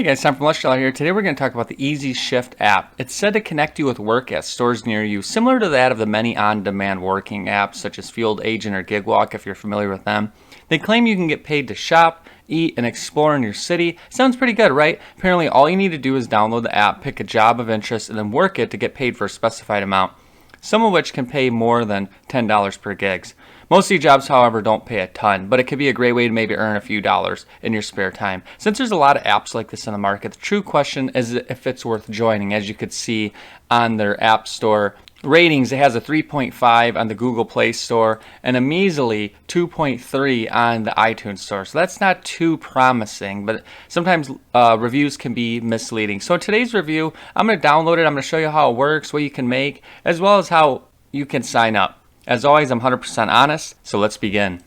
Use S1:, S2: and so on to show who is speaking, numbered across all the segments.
S1: guys, Tom from Lifestyle here. Today we're going to talk about the EasyShift app. It's said to connect you with work at stores near you, similar to that of the many on-demand working apps such as Field Agent or GigWalk if you're familiar with them. They claim you can get paid to shop, eat, and explore in your city. Sounds pretty good, right? Apparently all you need to do is download the app, pick a job of interest, and then work it to get paid for a specified amount, some of which can pay more than $10 per gigs. Most of these jobs, however, don't pay a ton, but it could be a great way to maybe earn a few dollars in your spare time. Since there's a lot of apps like this in the market, the true question is if it's worth joining. As you could see on their App Store ratings, it has a 3.5 on the Google Play Store and a measly 2.3 on the iTunes Store. So that's not too promising, but sometimes reviews can be misleading. So in today's review, I'm going to download it. I'm going to show you how it works, what you can make, as well as how you can sign up. As always, I'm 100% honest, so let's begin.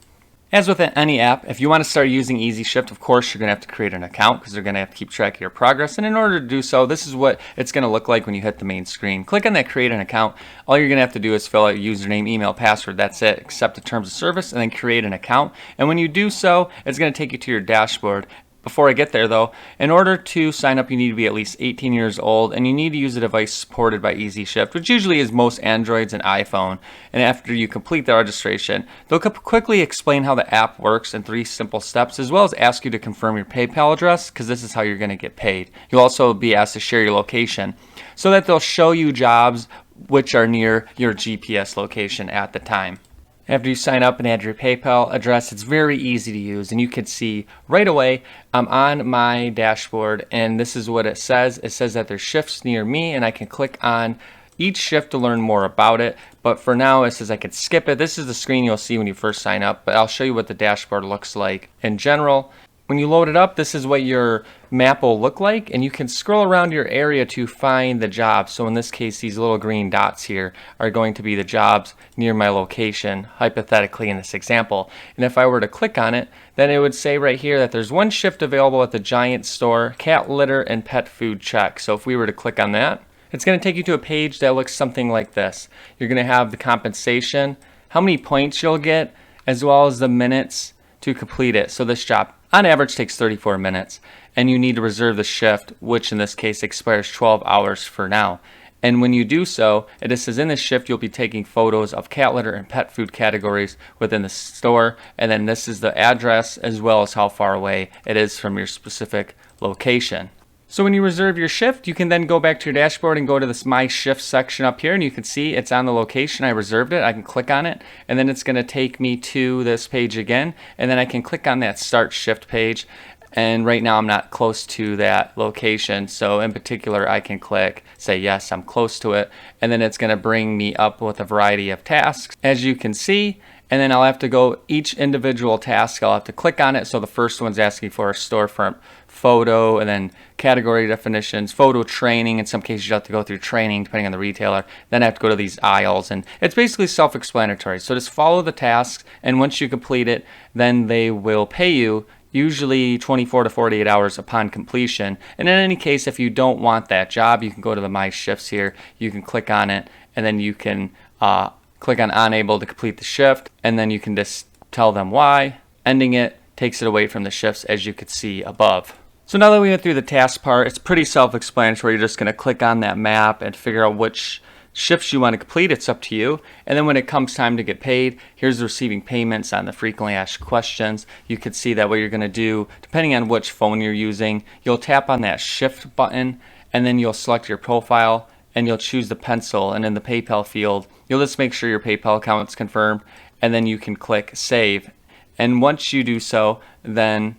S1: As with any app, if you want to start using EasyShift, of course, you're going to have to create an account because they're going to have to keep track of your progress. And in order to do so, this is what it's going to look like when you hit the main screen. Click on that Create an Account. All you're going to have to do is fill out your username, email, password. That's it. Accept the terms of service and then create an account. And when you do so, it's going to take you to your dashboard. Before I get there though, in order to sign up you need to be at least 18 years old and you need to use a device supported by EasyShift, which usually is most Androids and iPhone. And after you complete the registration, they'll quickly explain how the app works in 3 simple steps, as well as ask you to confirm your PayPal address because this is how you're going to get paid. You'll also be asked to share your location so that they'll show you jobs which are near your GPS location at the time. After you sign up and add your PayPal address, it's very easy to use, and you can see right away I'm on my dashboard, and this is what it says. It says that there's shifts near me, and I can click on each shift to learn more about it. But for now, it says I could skip it. This is the screen you'll see when you first sign up, but I'll show you what the dashboard looks like in general. When you load it up, this is what your map will look like, and you can scroll around your area to find the jobs. So in this case, these little green dots here are going to be the jobs near my location, hypothetically in this example. And if I were to click on it, then it would say right here that there's one shift available at the Giant Store, cat litter and pet food check. So if we were to click on that, it's going to take you to a page that looks something like this. You're going to have the compensation, how many points you'll get, as well as the minutes to complete it. So this job on average takes 34 minutes, and you need to reserve the shift, which in this case expires 12 hours for now. And when you do so, it says in this shift you'll be taking photos of cat litter and pet food categories within the store, and then this is the address as well as how far away it is from your specific location. So when you reserve your shift, you can then go back to your dashboard and go to this My Shift section up here, and you can see it's on the location. I reserved it. I can click on it, and then it's going to take me to this page again, and then I can click on that Start Shift page. And right now I'm not close to that location, so in particular I can click, say yes, I'm close to it, and then it's going to bring me up with a variety of tasks, as you can see. And then I'll have to go each individual task, I'll have to click on it. So the first one's asking for a storefront photo, and then category definitions, photo training. In some cases you have to go through training depending on the retailer. Then I have to go to these aisles, and it's basically self-explanatory. So just follow the tasks, and once you complete it, then they will pay you usually 24 to 48 hours upon completion. And in any case, if you don't want that job, you can go to the My Shifts here. You can click on it, and then you can click on unable to complete the shift, and then you can just tell them why. Ending it takes it away from the shifts, as you could see above. So now that we went through the task part, it's pretty self-explanatory. You're just going to click on that map and figure out which shifts you want to complete. It's up to you. And then when it comes time to get paid, here's the receiving payments on the frequently asked questions. You could see that what you're going to do, depending on which phone you're using, you'll tap on that shift button, and then you'll select your profile, and you'll choose the pencil, and in the PayPal field, you'll just make sure your PayPal account is confirmed, and then you can click Save. And once you do so, then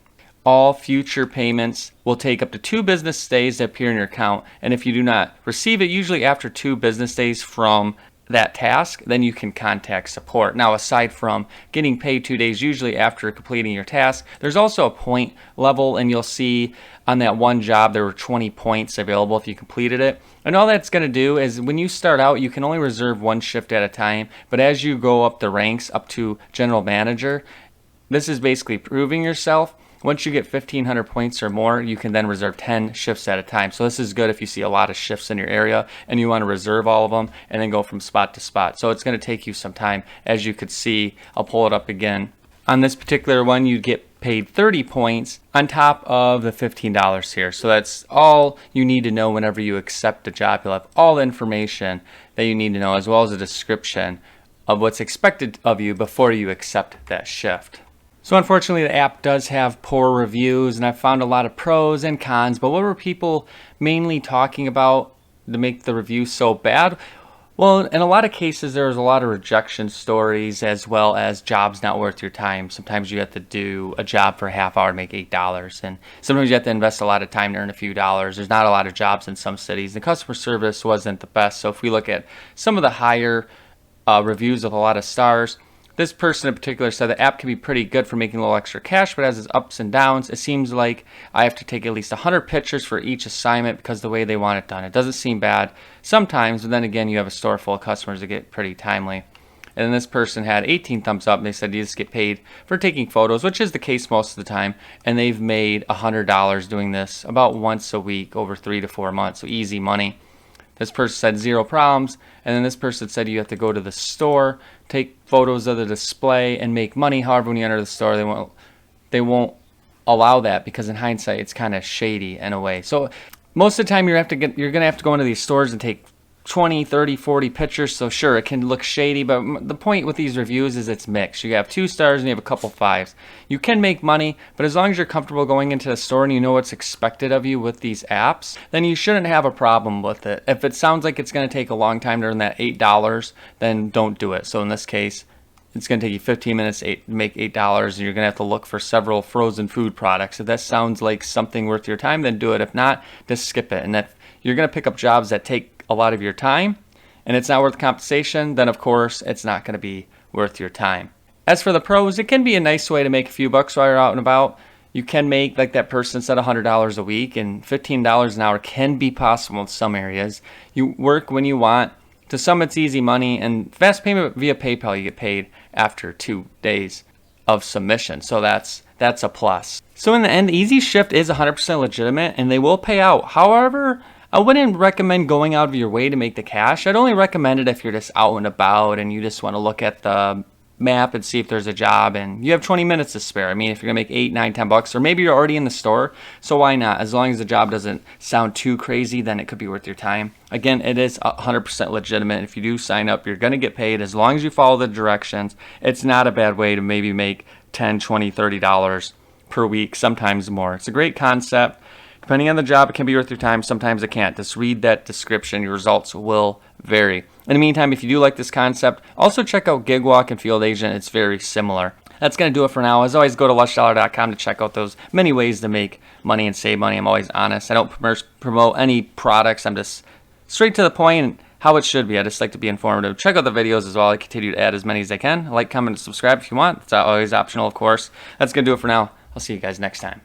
S1: all future payments will take up to 2 business days to appear in your account. And if you do not receive it, usually after 2 business days from that task, then you can contact support. Now, aside from getting paid 2 days usually after completing your task, there's also a point level, and you'll see on that one job there were 20 points available if you completed it. And all that's going to do is when you start out, you can only reserve 1 shift at a time, but as you go up the ranks up to general manager, this is basically proving yourself. Once you get 1,500 points or more, you can then reserve 10 shifts at a time. So this is good if you see a lot of shifts in your area and you want to reserve all of them and then go from spot to spot. So it's going to take you some time. As you could see, I'll pull it up again On this particular one, you'd get paid 30 points on top of the $15 here. So that's all you need to know whenever you accept a job. You'll have all the information that you need to know, as well as a description of what's expected of you before you accept that shift. So unfortunately, the app does have poor reviews, and I've found a lot of pros and cons, but what were people mainly talking about to make the review so bad? Well, in a lot of cases, there's a lot of rejection stories, as well as jobs not worth your time. Sometimes you have to do a job for a half hour to make $8, and sometimes you have to invest a lot of time to earn a few dollars. There's not a lot of jobs in some cities. The customer service wasn't the best. So if we look at some of the higher reviews with a lot of stars, this person in particular said the app can be pretty good for making a little extra cash, but as its ups and downs, it seems like I have to take at least 100 pictures for each assignment because of the way they want it done. It doesn't seem bad sometimes, but then again, you have a store full of customers that get pretty timely. And then this person had 18 thumbs up, and they said you just get paid for taking photos, which is the case most of the time, and they've made $100 doing this about once a week over 3 to 4 months, so easy money. This person said 0 problems, and then this person said you have to go to the store, take photos of the display, and make money. However, when you enter the store, they won't allow that because in hindsight, it's kind of shady in a way. So most of the time, you're going to have to go into these stores and take 20, 30, 40 pictures. So sure, it can look shady, but the point with these reviews is it's mixed. You have 2 stars and you have a couple 5s. You can make money, but as long as you're comfortable going into the store and you know what's expected of you with these apps, then you shouldn't have a problem with it. If it sounds like it's going to take a long time to earn that $8, then don't do it. So in this case, it's going to take you 15 minutes to make $8, and you're going to have to look for several frozen food products. If that sounds like something worth your time, then do it. If not, just skip it. And if you're going to pick up jobs that take a lot of your time and it's not worth compensation, then of course it's not going to be worth your time. As for the pros, it can be a nice way to make a few bucks while you're out and about. You can make, like that person said, $100 a week, and $15 an hour can be possible in some areas. You work when you want. To some, it's easy money, and fast payment via PayPal, you get paid after 2 days of submission. So that's a plus. So in the end, EasyShift is 100% legitimate, and they will pay out. However, I wouldn't recommend going out of your way to make the cash. I'd only recommend it if you're just out and about and you just want to look at the map and see if there's a job and you have 20 minutes to spare. I mean, if you're gonna make 8, 9, 10 bucks, or maybe you're already in the store, so why not? As long as the job doesn't sound too crazy, then it could be worth your time. Again, it is 100% legitimate. If you do sign up, you're gonna get paid as long as you follow the directions. It's not a bad way to maybe make $10, $20, $30 per week, sometimes more. It's a great concept. Depending on the job, it can be worth your time. Sometimes it can't. Just read that description. Your results will vary. In the meantime, if you do like this concept, also check out GigWalk and Field Agent. It's very similar. That's going to do it for now. As always, go to lushDollar.com to check out those many ways to make money and save money. I'm always honest. I don't promote any products. I'm just straight to the point and how it should be. I just like to be informative. Check out the videos as well. I continue to add as many as I can. Like, comment, and subscribe if you want. It's always optional, of course. That's going to do it for now. I'll see you guys next time.